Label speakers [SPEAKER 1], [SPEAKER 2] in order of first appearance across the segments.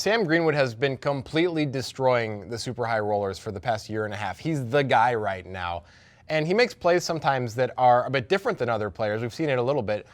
[SPEAKER 1] Sam Greenwood has been completely destroying the super high rollers for the past year and a half. He's the guy right now. And he makes plays sometimes that are a bit different than other players. We've seen it a little bit.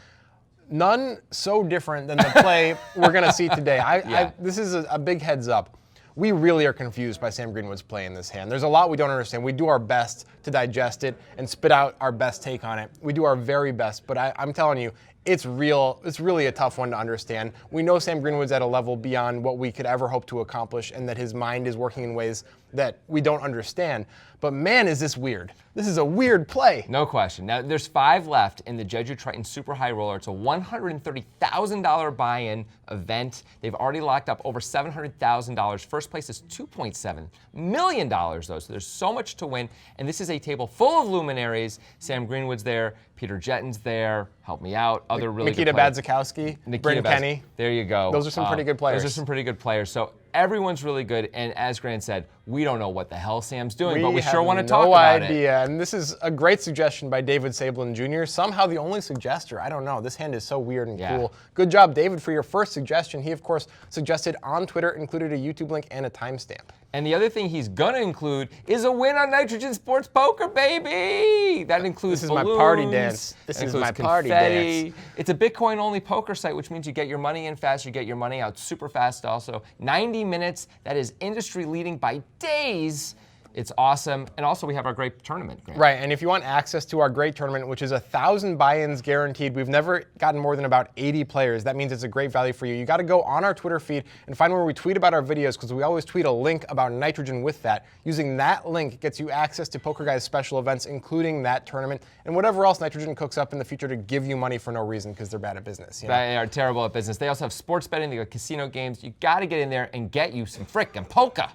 [SPEAKER 1] None so different than the play we're going to see today. This is a big heads up. We really are confused by Sam Greenwood's play in this hand. There's a lot we don't understand. We do our best to digest it and spit out our best take on it. We do our very best, but I'm telling you, it's really a tough one to understand. We know Sam Greenwood's at a level beyond what we could ever hope to accomplish, and that his mind is working in ways that we don't understand. But man, is this weird. This is a weird play.
[SPEAKER 2] No question. Now, there's 5 left in the Jeju Triton Super High Roller. It's a $130,000 buy-in event. They've already locked up over $700,000. First place is $2.7 million, though, so there's so much to win. And this is a table full of luminaries. Sam Greenwood's there. Peter Jetton's there. Help me out. Other really
[SPEAKER 1] Nikita
[SPEAKER 2] good players.
[SPEAKER 1] Badzikowski, Bryn Kenny.
[SPEAKER 2] There you go.
[SPEAKER 1] Those are some pretty good players.
[SPEAKER 2] Those are some pretty good players. So everyone's really good. And as Grant said, we don't know what the hell Sam's doing, but we sure want to talk about it.
[SPEAKER 1] No idea. And this is a great suggestion by David Sablin Jr. Somehow the only suggester. I don't know. This hand is so weird and cool. Good job, David, for your first suggestion. He, of course, suggested on Twitter, included a YouTube link and a timestamp.
[SPEAKER 2] And the other thing he's going to include is a win on Nitrogen Sports Poker, baby! That includes balloons.
[SPEAKER 1] This is my party dance. This is my party dance.
[SPEAKER 2] It's a Bitcoin-only poker site, which means you get your money in fast, you get your money out super fast also. 90 minutes, that is industry-leading by days. It's awesome. And also, we have our great tournament, Grant.
[SPEAKER 1] Right, and if you want access to our great tournament, which is 1,000 buy-ins guaranteed, we've never gotten more than about 80 players. That means it's a great value for you. You got to go on our Twitter feed and find where we tweet about our videos, because we always tweet a link about Nitrogen with that. Using that link gets you access to Poker Guys special events, including that tournament, and whatever else Nitrogen cooks up in the future to give you money for no reason, because they're bad at business. You know?
[SPEAKER 2] They are terrible at business. They also have sports betting. They got casino games. You got to get in there and get you some frickin' poker.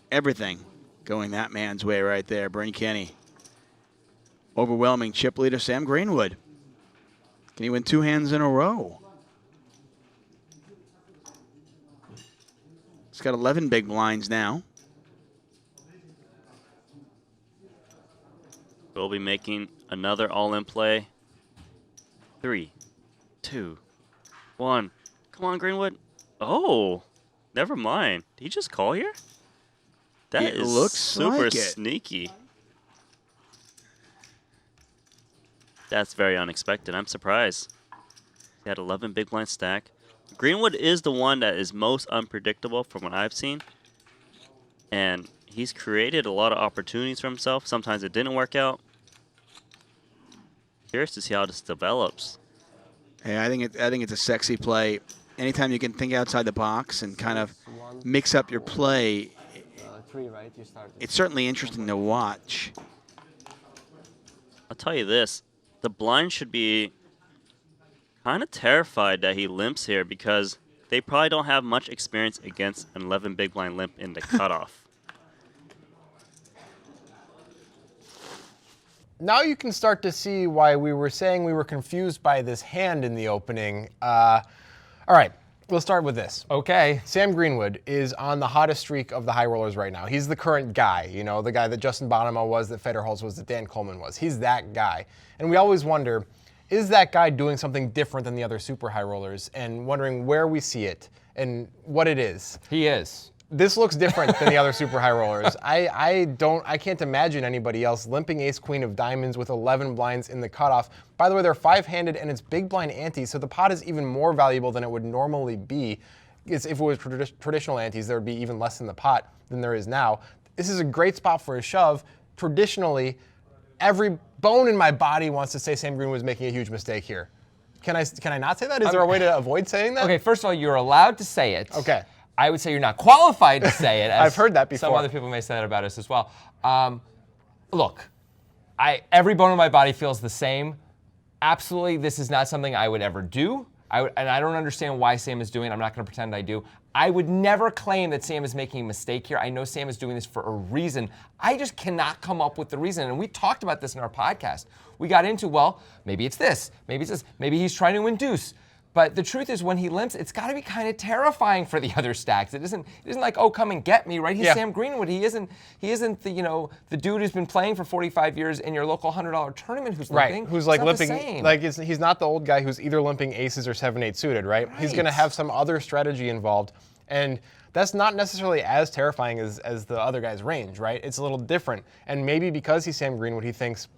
[SPEAKER 3] Everything going that man's way right there. Bryn Kenny. Overwhelming chip leader Sam Greenwood. Can he win 2 hands in a row? He's got 11 big blinds now.
[SPEAKER 4] We'll be making another all-in play. 3, 2, 1. Come on, Greenwood. Oh, never mind. Did he just call here? That is
[SPEAKER 3] looks
[SPEAKER 4] super
[SPEAKER 3] like it.
[SPEAKER 4] sneaky. That's very unexpected. I'm surprised. He had 11 big blind stack. Greenwood is the one that is most unpredictable from what I've seen. And he's created a lot of opportunities for himself. Sometimes it didn't work out. Curious to see how this develops.
[SPEAKER 3] Hey, I think it's a sexy play. Anytime you can think outside the box and kind of mix up your play,
[SPEAKER 2] 3, right? You started.
[SPEAKER 3] it's certainly interesting to watch.
[SPEAKER 4] I'll tell you this. The blind should be kind of terrified that he limps here because they probably don't have much experience against an 11 big blind limp in the cutoff.
[SPEAKER 1] Now you can start to see why we were saying we were confused by this hand in the opening. All right, we'll start with this.
[SPEAKER 2] Okay.
[SPEAKER 1] Sam Greenwood is on the hottest streak of the high rollers right now. He's the current guy, you know, the guy that Justin Bonema was, that Federholz was, that Dan Coleman was. He's that guy. And we always wonder, is that guy doing something different than the other super high rollers? And wondering where we see it and what it is.
[SPEAKER 2] He is.
[SPEAKER 1] This looks different than the other super high rollers. I can't imagine anybody else limping ace queen of diamonds with 11 blinds in the cutoff. By the way, they're 5-handed and it's big blind ante, so the pot is even more valuable than it would normally be. If it was traditional antes, there would be even less in the pot than there is now. This is a great spot for a shove. Traditionally, every bone in my body wants to say Sam Greenwood was making a huge mistake here. Can I not say that? Is there a way to avoid saying that?
[SPEAKER 2] Okay, first of all, you're allowed to say it.
[SPEAKER 1] Okay.
[SPEAKER 2] I would say you're not qualified to say it. As
[SPEAKER 1] I've heard that before.
[SPEAKER 2] Some other people may say that about us as well. Look, every bone in my body feels the same. Absolutely, this is not something I would ever do. And I don't understand why Sam is doing it. I'm not going to pretend I do. I would never claim that Sam is making a mistake here. I know Sam is doing this for a reason. I just cannot come up with the reason. And we talked about this in our podcast. We got into, well, maybe it's this. Maybe it's this. Maybe he's trying to induce. But the truth is, when he limps, it's got to be kind of terrifying for the other stacks. It isn't like, oh, come and get me, right? He's Sam Greenwood. He isn't the the dude who's been playing for 45 years in your local $100 tournament who's limping.
[SPEAKER 1] Right, who's like limping, he's not the old guy who's either limping aces or 7-8 suited, right? He's going to have some other strategy involved, and that's not necessarily as terrifying as the other guy's range, right? It's a little different, and maybe because he's Sam Greenwood, he thinks,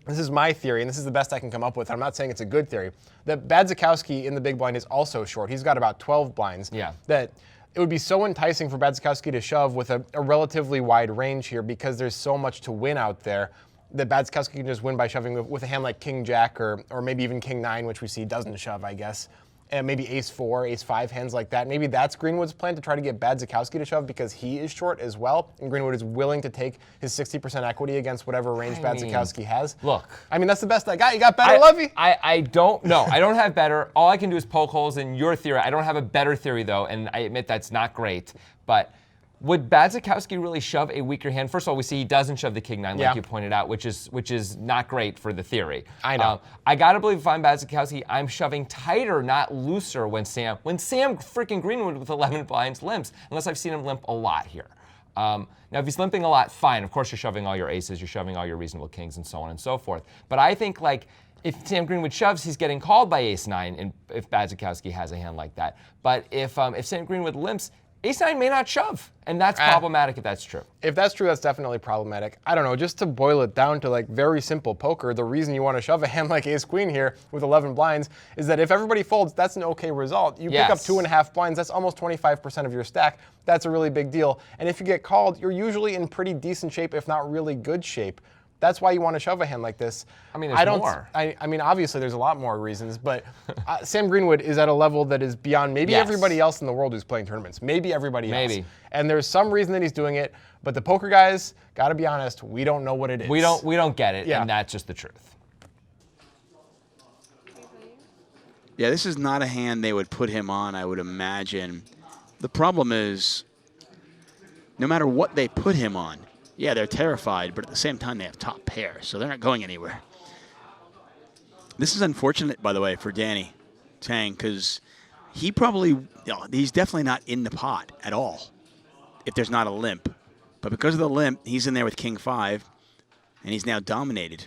[SPEAKER 1] this is my theory, and this is the best I can come up with. I'm not saying it's a good theory, that Badzikowski in the big blind is also short. He's got about 12 blinds.
[SPEAKER 2] Yeah.
[SPEAKER 1] That it would be so enticing for Badzikowski to shove with a relatively wide range here because there's so much to win out there that Badzikowski can just win by shoving with a hand like King Jack or maybe even King 9, which we see doesn't shove, I guess. And maybe Ace 4, Ace 5 hands like that. Maybe that's Greenwood's plan, to try to get Badzikowski to shove because he is short as well, and Greenwood is willing to take his 60% equity against whatever range Badzikowski has.
[SPEAKER 2] Look.
[SPEAKER 1] I mean, that's the best I got. You got better, Levy?
[SPEAKER 2] I don't know. I don't have better. All I can do is poke holes in your theory. I don't have a better theory, though, and I admit that's not great. But would Badzikowski really shove a weaker hand? First of all, we see he doesn't shove the King 9, like you pointed out, which is not great for the theory.
[SPEAKER 1] I know.
[SPEAKER 2] I gotta believe if I'm Badzikowski, I'm shoving tighter, not looser when Sam freaking Greenwood with 11 blinds limps, unless I've seen him limp a lot here. Now, if he's limping a lot, fine. Of course, you're shoving all your aces, you're shoving all your reasonable kings, and so on and so forth. But I think, like, if Sam Greenwood shoves, he's getting called by Ace 9, and if Badzikowski has a hand like that. But if Sam Greenwood limps, Ace 9 may not shove, and that's problematic if that's true.
[SPEAKER 1] If that's true, that's definitely problematic. I don't know, just to boil it down to like very simple poker, the reason you want to shove a hand like Ace Queen here with 11 blinds is that if everybody folds, that's an okay result. You pick up 2.5 blinds, that's almost 25% of your stack. That's a really big deal. And if you get called, you're usually in pretty decent shape, if not really good shape. That's why you want to shove a hand like this.
[SPEAKER 2] I mean, there's more.
[SPEAKER 1] I mean, obviously, there's a lot more reasons, but Sam Greenwood is at a level that is beyond maybe everybody else in the world who's playing tournaments. Maybe everybody else. And there's some reason that he's doing it, but the poker guys, gotta be honest, we don't know what it is.
[SPEAKER 2] We don't get it, and that's just the truth.
[SPEAKER 3] Yeah, this is not a hand they would put him on, I would imagine. The problem is, no matter what they put him on, yeah, they're terrified, but at the same time, they have top pair, so they're not going anywhere. This is unfortunate, by the way, for Danny Tang, because he probably, he's definitely not in the pot at all if there's not a limp. But because of the limp, he's in there with King 5, and he's now dominated.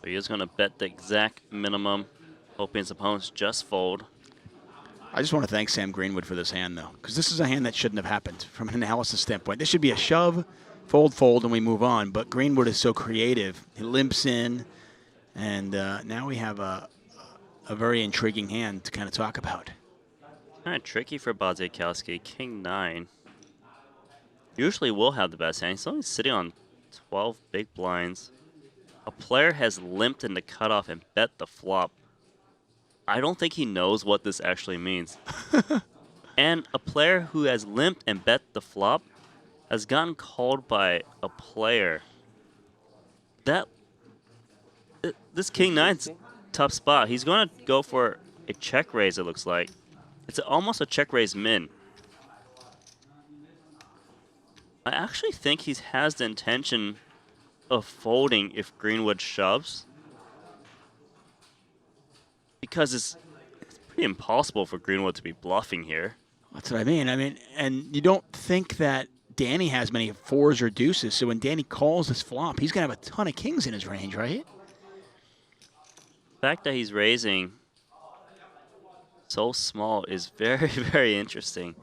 [SPEAKER 4] So he is going to bet the exact minimum, hoping his opponents just fold.
[SPEAKER 3] I just want to thank Sam Greenwood for this hand, though, because this is a hand that shouldn't have happened from an analysis standpoint. This should be a shove, fold, fold, and we move on. But Greenwood is so creative. He limps in, and now we have a very intriguing hand to kind of talk about.
[SPEAKER 4] Kind of tricky for Badzikowski. King 9. Usually will have the best hand. He's only sitting on 12 big blinds. A player has limped in the cutoff and bet the flop. I don't think he knows what this actually means. And a player who has limped and bet the flop has gotten called by a player. This King 9's a tough spot. He's going to go for a check raise, it looks like. It's almost a check raise min. I actually think he has the intention of folding if Greenwood shoves. Because it's pretty impossible for Greenwood to be bluffing here.
[SPEAKER 3] That's what I mean. And you don't think that Danny has many fours or deuces, so when Danny calls this flop, he's going to have a ton of kings in his range, right?
[SPEAKER 4] The fact that he's raising so small is very, very interesting.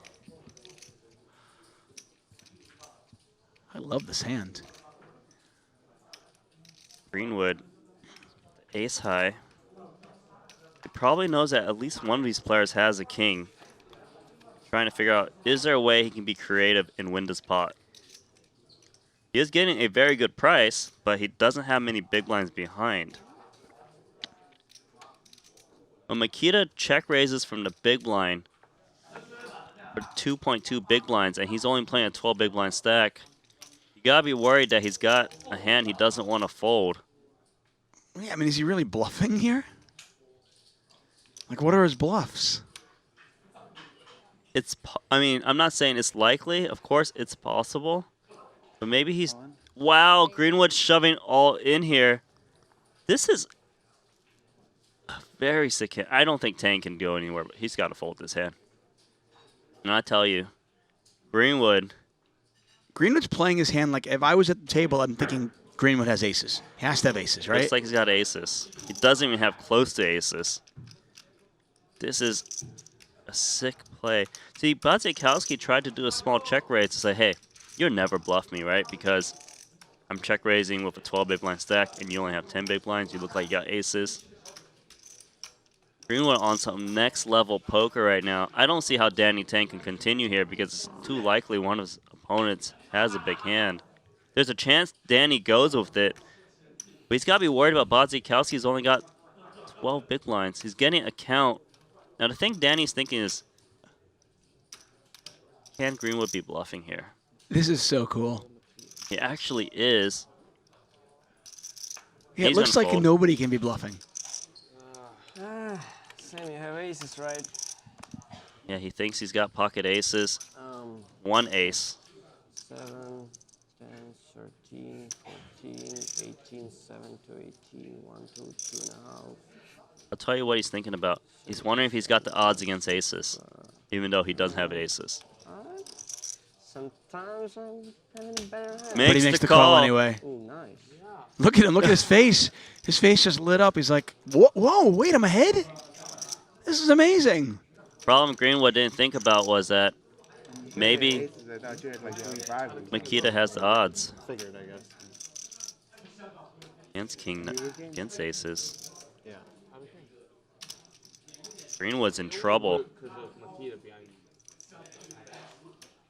[SPEAKER 3] I love this hand.
[SPEAKER 4] Greenwood, ace high. He probably knows that at least one of these players has a king. Trying to figure out, is there a way he can be creative and win this pot? He is getting a very good price, but he doesn't have many big blinds behind. When Makita check raises from the big blind for 2.2 big blinds, and he's only playing a 12 big blind stack, you gotta be worried that he's got a hand he doesn't want to fold.
[SPEAKER 3] Yeah, is he really bluffing here? Like, what are his bluffs?
[SPEAKER 4] I'm not saying it's likely. Of course, it's possible. But maybe he's Wow, Greenwood shoving all in here. This is a very sick hand. I don't think Tang can go anywhere, but he's got to fold this hand. And I tell you, Greenwood's
[SPEAKER 3] playing his hand like if I was at the table, I'm thinking Greenwood has aces. He has to have aces, right?
[SPEAKER 4] looks like he's got aces. He doesn't even have close to aces. This is a sick play. See, Bazikowski tried to do a small check raise to say, hey, you'll never bluff me, right? Because I'm check raising with a 12 big blind stack and you only have 10 big blinds. You look like you got aces. Greenwood on some next level poker right now. I don't see how Danny Tang can continue here because it's too likely one of his opponents has a big hand. There's a chance Danny goes with it, but he's got to be worried about Bazikowski. He's only got 12 big blinds. He's getting a count. Now, the thing Danny's thinking is, can Greenwood be bluffing here?
[SPEAKER 3] This is so cool.
[SPEAKER 4] He actually is.
[SPEAKER 3] Yeah, it
[SPEAKER 4] He's
[SPEAKER 3] looks
[SPEAKER 4] gonna
[SPEAKER 3] like
[SPEAKER 4] fold.
[SPEAKER 3] nobody can be bluffing.
[SPEAKER 5] Sam, you have aces, right?
[SPEAKER 4] Yeah, he thinks he's got pocket aces. One ace.
[SPEAKER 5] 7, 10, 13, 14, 18, 7 to 18, 1, 2, 2.5.
[SPEAKER 4] I'll tell you what he's thinking about. He's wondering if he's got the odds against aces, even though he doesn't have aces.
[SPEAKER 5] Sometimes I'm having a better hand.
[SPEAKER 3] But he makes the call anyway.
[SPEAKER 5] Oh, nice.
[SPEAKER 3] Look at him. Look at his face. His face just lit up. He's like, whoa, wait, I'm ahead? This is amazing.
[SPEAKER 4] Problem Greenwood didn't think about was that maybe Makita has the odds against king, against aces. Greenwood's in trouble.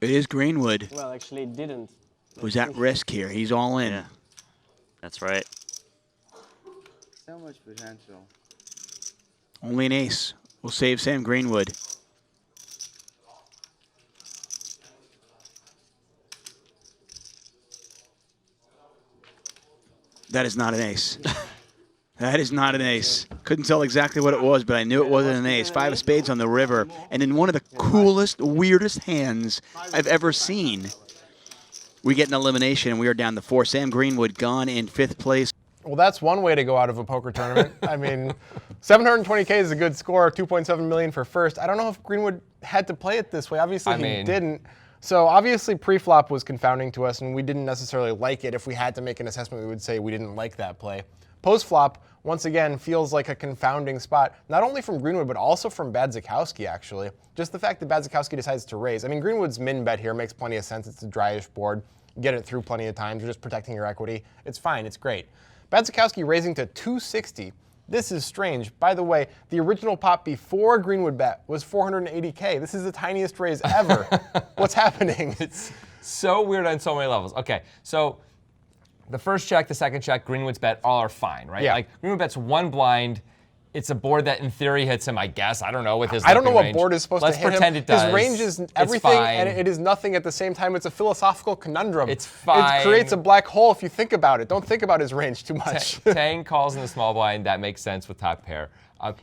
[SPEAKER 3] It is Greenwood
[SPEAKER 5] Well, actually, it didn't.
[SPEAKER 3] who's at risk here. He's all in.
[SPEAKER 4] Yeah, that's right.
[SPEAKER 6] So much potential.
[SPEAKER 3] Only an ace will save Sam Greenwood. That is not an ace. That is not an ace. Couldn't tell exactly what it was, but I knew it wasn't an ace. 5 of spades on the river, and in one of the coolest, weirdest hands I've ever seen, we get an elimination, and we are down to 4. Sam Greenwood gone in 5th place.
[SPEAKER 1] Well, that's one way to go out of a poker tournament. I mean, 720K is a good score, 2.7 million for first. I don't know if Greenwood had to play it this way. Obviously, he didn't. So obviously, pre-flop was confounding to us, and we didn't necessarily like it. If we had to make an assessment, we would say we didn't like that play. Post-flop, once again, feels like a confounding spot, not only from Greenwood, but also from Bazikowski, actually. Just the fact that Bazikowski decides to raise. I mean, Greenwood's min bet here makes plenty of sense. It's a dryish board. Get it through plenty of times. You're just protecting your equity. It's fine. It's great. Bazikowski raising to 260. This is strange. By the way, the original pot before Greenwood bet was 480K. This is the tiniest raise ever. What's happening?
[SPEAKER 2] It's so weird on so many levels. Okay, so the first check, the second check, Greenwood's bet, all are fine, right?
[SPEAKER 1] Yeah.
[SPEAKER 2] Like Greenwood bets 1 blind. It's a board that in theory hits him, I guess. I don't know with his
[SPEAKER 1] I don't know
[SPEAKER 2] limping
[SPEAKER 1] what
[SPEAKER 2] range.
[SPEAKER 1] board is supposed
[SPEAKER 2] Let's
[SPEAKER 1] to hit
[SPEAKER 2] pretend
[SPEAKER 1] him.
[SPEAKER 2] it does.
[SPEAKER 1] His range is
[SPEAKER 2] It's
[SPEAKER 1] everything,
[SPEAKER 2] fine.
[SPEAKER 1] and it is nothing at the same time. It's a philosophical conundrum.
[SPEAKER 2] It's fine.
[SPEAKER 1] It creates a black hole if you think about it. Don't think about his range too much.
[SPEAKER 2] Tang calls in the small blind. That makes sense with top pair.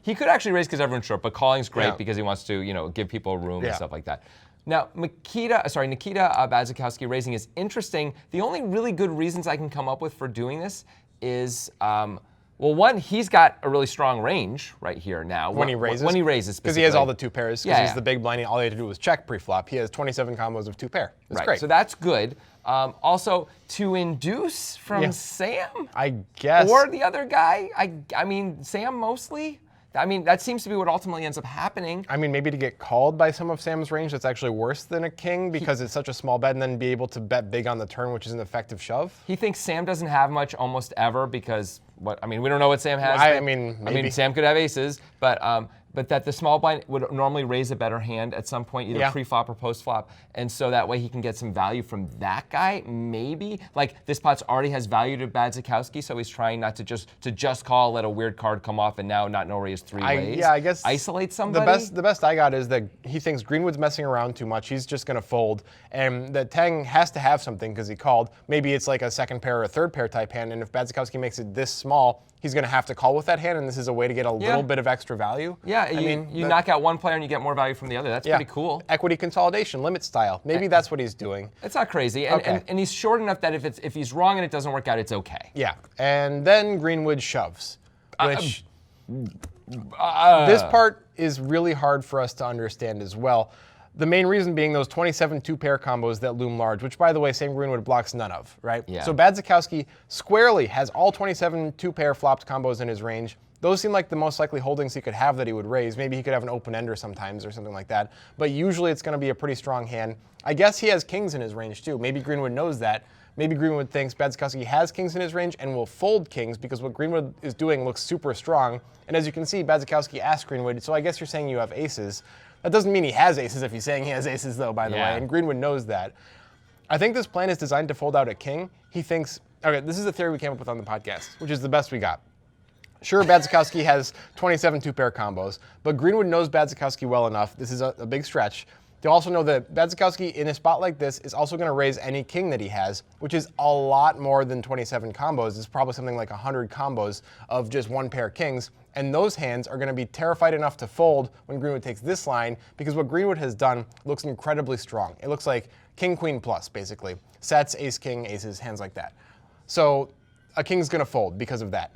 [SPEAKER 2] He could actually raise because everyone's short, but calling's great because he wants to, give people room and stuff like that. Now, Nikita Bazikowski raising is interesting. The only really good reasons I can come up with for doing this is, well, one, he's got a really strong range right here now.
[SPEAKER 1] When he raises?
[SPEAKER 2] When he raises,
[SPEAKER 1] Because he has all the 2 pairs. Because
[SPEAKER 2] Yeah,
[SPEAKER 1] he's the big blind. All he had to do was check pre-flop. He has 27 combos of 2 pair. That's
[SPEAKER 2] right.
[SPEAKER 1] great.
[SPEAKER 2] So that's good. Also, to induce from Sam
[SPEAKER 1] I guess.
[SPEAKER 2] or the other guy, I mean, Sam mostly. I mean, that seems to be what ultimately ends up happening.
[SPEAKER 1] I mean, maybe to get called by some of Sam's range, that's actually worse than a king because it's such a small bet, and then be able to bet big on the turn, which is an effective shove.
[SPEAKER 2] He thinks Sam doesn't have much almost ever because we don't know what Sam has.
[SPEAKER 1] I mean, maybe.
[SPEAKER 2] Sam could have aces, but that the small blind would normally raise a better hand at some point, either pre-flop or post-flop, and so that way he can get some value from that guy. Maybe like this pot's already has value to Bazikowski, so he's trying not to just call, let a weird card come off, and now not know where he has 3 ways.
[SPEAKER 1] Yeah, I guess
[SPEAKER 2] isolate somebody.
[SPEAKER 1] The best I got is that he thinks Greenwood's messing around too much. He's just going to fold, and that Tang has to have something because he called. Maybe it's like a second pair or a third pair type hand, and if Bazikowski makes it this small, he's going to have to call with that hand, and this is a way to get a little bit of extra value.
[SPEAKER 2] Yeah, Yeah, you knock out one player and you get more value from the other. That's pretty cool.
[SPEAKER 1] Equity consolidation, limit style. Maybe that's what he's doing.
[SPEAKER 2] It's not crazy, and he's short enough that if he's wrong and it doesn't work out, it's okay.
[SPEAKER 1] Yeah, and then Greenwood shoves, which this part is really hard for us to understand as well. The main reason being those 27 two-pair combos that loom large, which, by the way, Sam Greenwood blocks none of, right?
[SPEAKER 2] Yeah.
[SPEAKER 1] So Badzikowski squarely has all 27 two-pair flopped combos in his range. Those seem like the most likely holdings he could have that he would raise. Maybe he could have an open ender sometimes or something like that. But usually it's going to be a pretty strong hand. I guess he has kings in his range, too. Maybe Greenwood knows that. Maybe Greenwood thinks Badzikowski has kings in his range and will fold kings because what Greenwood is doing looks super strong. And as you can see, Badzikowski asked Greenwood, so I guess you're saying you have aces. That doesn't mean he has aces if he's saying he has aces, though, by the way, and Greenwood knows that. I think this plan is designed to fold out a king. He thinks, okay, this is a theory we came up with on the podcast, which is the best we got. Sure, Badzikowski has 27 two-pair combos, but Greenwood knows Badzikowski well enough, this is a big stretch, to also know that Badzikowski, in a spot like this, is also going to raise any king that he has, which is a lot more than 27 combos. It's probably something like 100 combos of just one pair kings. And those hands are going to be terrified enough to fold when Greenwood takes this line, because what Greenwood has done looks incredibly strong. It looks like king, queen plus, basically. Sets, ace, king, aces, hands like that. So a king's going to fold because of that.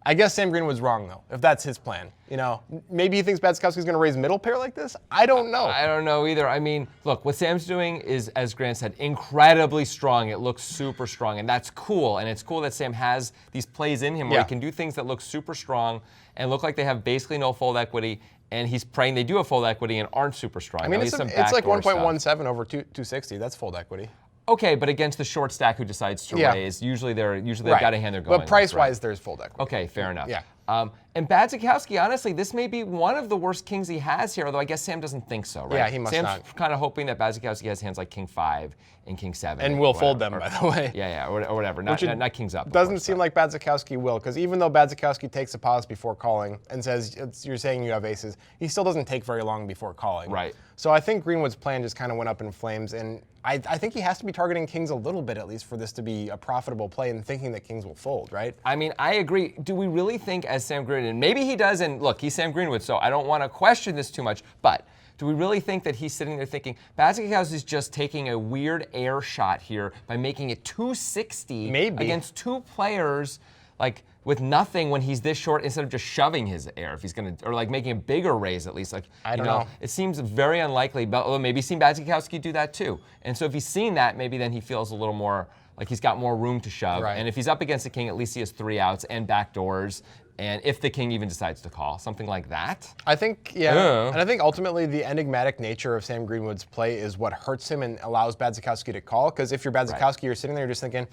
[SPEAKER 1] I guess Sam Greenwood's wrong, though, if that's his plan. You know, maybe he thinks Badzikowski's going to raise middle pair like this? I don't know.
[SPEAKER 2] I don't know either. I mean, look, what Sam's doing is, as Grant said, incredibly strong. It looks super strong, and that's cool. And it's cool that Sam has these plays in him where he can do things that look super strong and look like they have basically no fold equity. And he's praying they do have fold equity and aren't super strong.
[SPEAKER 1] I mean, it's like 1.17 over 260. That's fold equity.
[SPEAKER 2] Okay, but against the short stack who decides to raise, usually they've got a hand they're going.
[SPEAKER 1] But price-wise, there's fold equity.
[SPEAKER 2] Okay, fair enough.
[SPEAKER 1] Yeah.
[SPEAKER 2] And Badzikowski, honestly, this may be one of the worst kings he has here, although I guess Sam doesn't think so, right?
[SPEAKER 1] Yeah, he must
[SPEAKER 2] Sam's
[SPEAKER 1] not.
[SPEAKER 2] kind of hoping that Badzikowski has hands like king 5 and king 7.
[SPEAKER 1] And will fold them, by the way.
[SPEAKER 2] Yeah, or whatever. Not kings up.
[SPEAKER 1] Doesn't seem like Badzikowski will, because even though Badzikowski takes a pause before calling and says, you're saying you have aces, he still doesn't take very long before calling.
[SPEAKER 2] Right.
[SPEAKER 1] So I think Greenwood's plan just kind of went up in flames, and I think he has to be targeting kings a little bit, at least, for this to be a profitable play and thinking that kings will fold, right?
[SPEAKER 2] I mean, I agree. Do we really think, as Sam Greenwood, and maybe he does, and look, he's Sam Greenwood, so I don't want to question this too much, but do we really think that he's sitting there thinking, Badzikowski is just taking a weird air shot here by making it 260 against two players, like, with nothing when he's this short, instead of just shoving his air, if he's going to, or like making a bigger raise at least. Like,
[SPEAKER 1] I don't know.
[SPEAKER 2] It seems very unlikely, but although maybe he's seen Badzikowski do that too. And so if he's seen that, maybe then he feels a little more like he's got more room to shove.
[SPEAKER 1] Right.
[SPEAKER 2] And if he's up against a king, at least he has 3 outs and back doors. And if the king even decides to call, something like that.
[SPEAKER 1] I think, and I think ultimately the enigmatic nature of Sam Greenwood's play is what hurts him and allows Badzikowski to call. Because if you're Badzikowski, you're sitting there just thinking,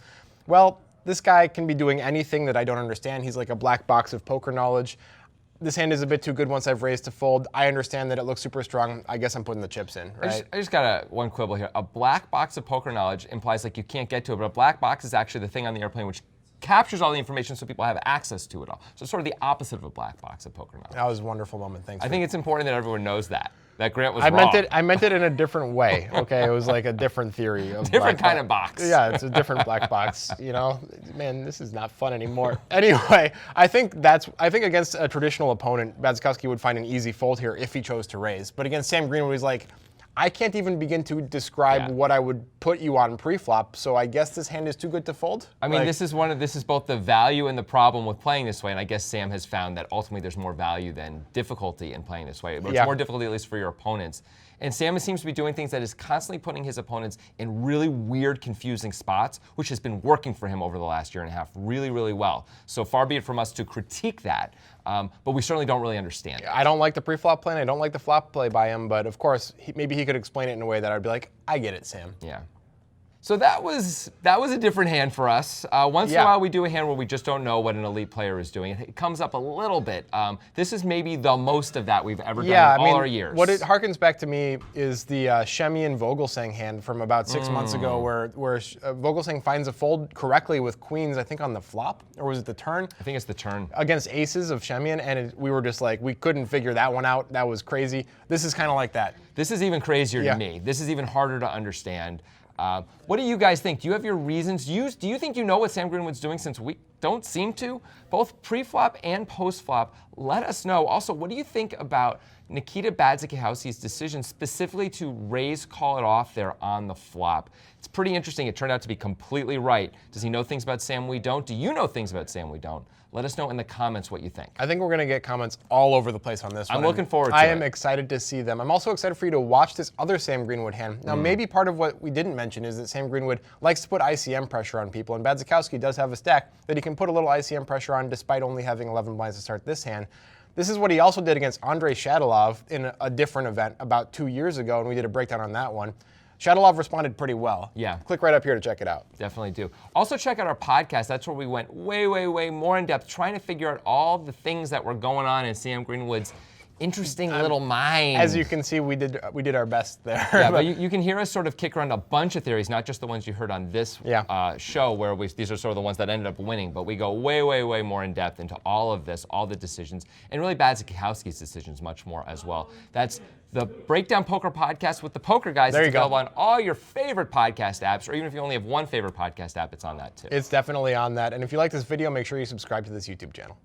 [SPEAKER 1] well, this guy can be doing anything that I don't understand. He's like a black box of poker knowledge. This hand is a bit too good once I've raised to fold. I understand that it looks super strong. I guess I'm putting the chips in, right?
[SPEAKER 2] I just got one quibble here. A black box of poker knowledge implies like you can't get to it, but a black box is actually the thing on the airplane which captures all the information so people have access to it all. So it's sort of the opposite of a black box of poker knowledge.
[SPEAKER 1] That was a wonderful moment. Thanks.
[SPEAKER 2] I think it's important that everyone knows that Grant was
[SPEAKER 1] wrong. I meant it in a different way. Okay, it was like a different theory of
[SPEAKER 2] different kind of box.
[SPEAKER 1] Yeah, it's a different black box. You know, man, this is not fun anymore. Anyway, I think against a traditional opponent, Badzikowski would find an easy fold here if he chose to raise. But against Sam Greenwood, he's like, I can't even begin to describe what I would put you on pre-flop, so I guess this hand is too good to fold?
[SPEAKER 2] I mean, this is both the value and the problem with playing this way, and I guess Sam has found that ultimately there's more value than difficulty in playing this way. But it's more difficulty, at least for your opponents. And Sam seems to be doing things that is constantly putting his opponents in really weird, confusing spots, which has been working for him over the last year and a half really, really well. So far be it from us to critique that, but we certainly don't really understand it.
[SPEAKER 1] I don't like the pre-flop plan. I don't like the flop play by him, but of course, maybe he could explain it in a way that I'd be like, I get it, Sam.
[SPEAKER 2] Yeah. So that was a different hand for us. Once in a while, we do a hand where we just don't know what an elite player is doing. It comes up a little bit. This is maybe the most of that we've ever done in all our years.
[SPEAKER 1] What it harkens back to me is the Shemian Vogelsang hand from about 6 months ago, where Vogelsang finds a fold correctly with queens, I think on the flop, or was it the turn?
[SPEAKER 2] I think it's the turn.
[SPEAKER 1] Against aces of Shemian, and we were just like, we couldn't figure that one out. That was crazy. This is kind of like that.
[SPEAKER 2] This is even crazier to me. This is even harder to understand. What do you guys think? Do you have your reasons? Do you think you know what Sam Greenwood's doing, since we don't seem to? Both pre-flop and post-flop, let us know. Also, what do you think about Nikita Badzikowski's decision specifically to raise, call it off there on the flop? It's pretty interesting. It turned out to be completely right. Does he know things about Sam we don't? Do you know things about Sam we don't? Let us know in the comments what you think.
[SPEAKER 1] I think we're going to get comments all over the place on this one.
[SPEAKER 2] I'm looking forward to
[SPEAKER 1] I
[SPEAKER 2] it.
[SPEAKER 1] am excited to see them. I'm also excited for you to watch this other Sam Greenwood hand. Now, maybe part of what we didn't mention is that Sam Greenwood likes to put ICM pressure on people, and Badzikowski does have a stack that he can put a little ICM pressure on despite only having 11 blinds to start this hand. This is what he also did against Andrei Shadilov in a different event about 2 years ago, and we did a breakdown on that one. Shadilov responded pretty well.
[SPEAKER 2] Yeah.
[SPEAKER 1] Click right up here to check it out.
[SPEAKER 2] Definitely do. Also check out our podcast. That's where we went way, way, way more in depth, trying to figure out all the things that were going on in Sam Greenwood's interesting little mind.
[SPEAKER 1] As you can see, we did our best there.
[SPEAKER 2] Yeah, but you can hear us sort of kick around a bunch of theories, not just the ones you heard on this show, where these are sort of the ones that ended up winning, but we go way, way, way more in depth into all of this, all the decisions, and really Badzikowski's decisions much more as well. That's the Breakdown Poker Podcast with the Poker Guys.
[SPEAKER 1] There you
[SPEAKER 2] it's
[SPEAKER 1] go.
[SPEAKER 2] available on all your favorite podcast apps, or even if you only have one favorite podcast app, it's on that too.
[SPEAKER 1] It's definitely on that. And if you like this video, make sure you subscribe to this YouTube channel.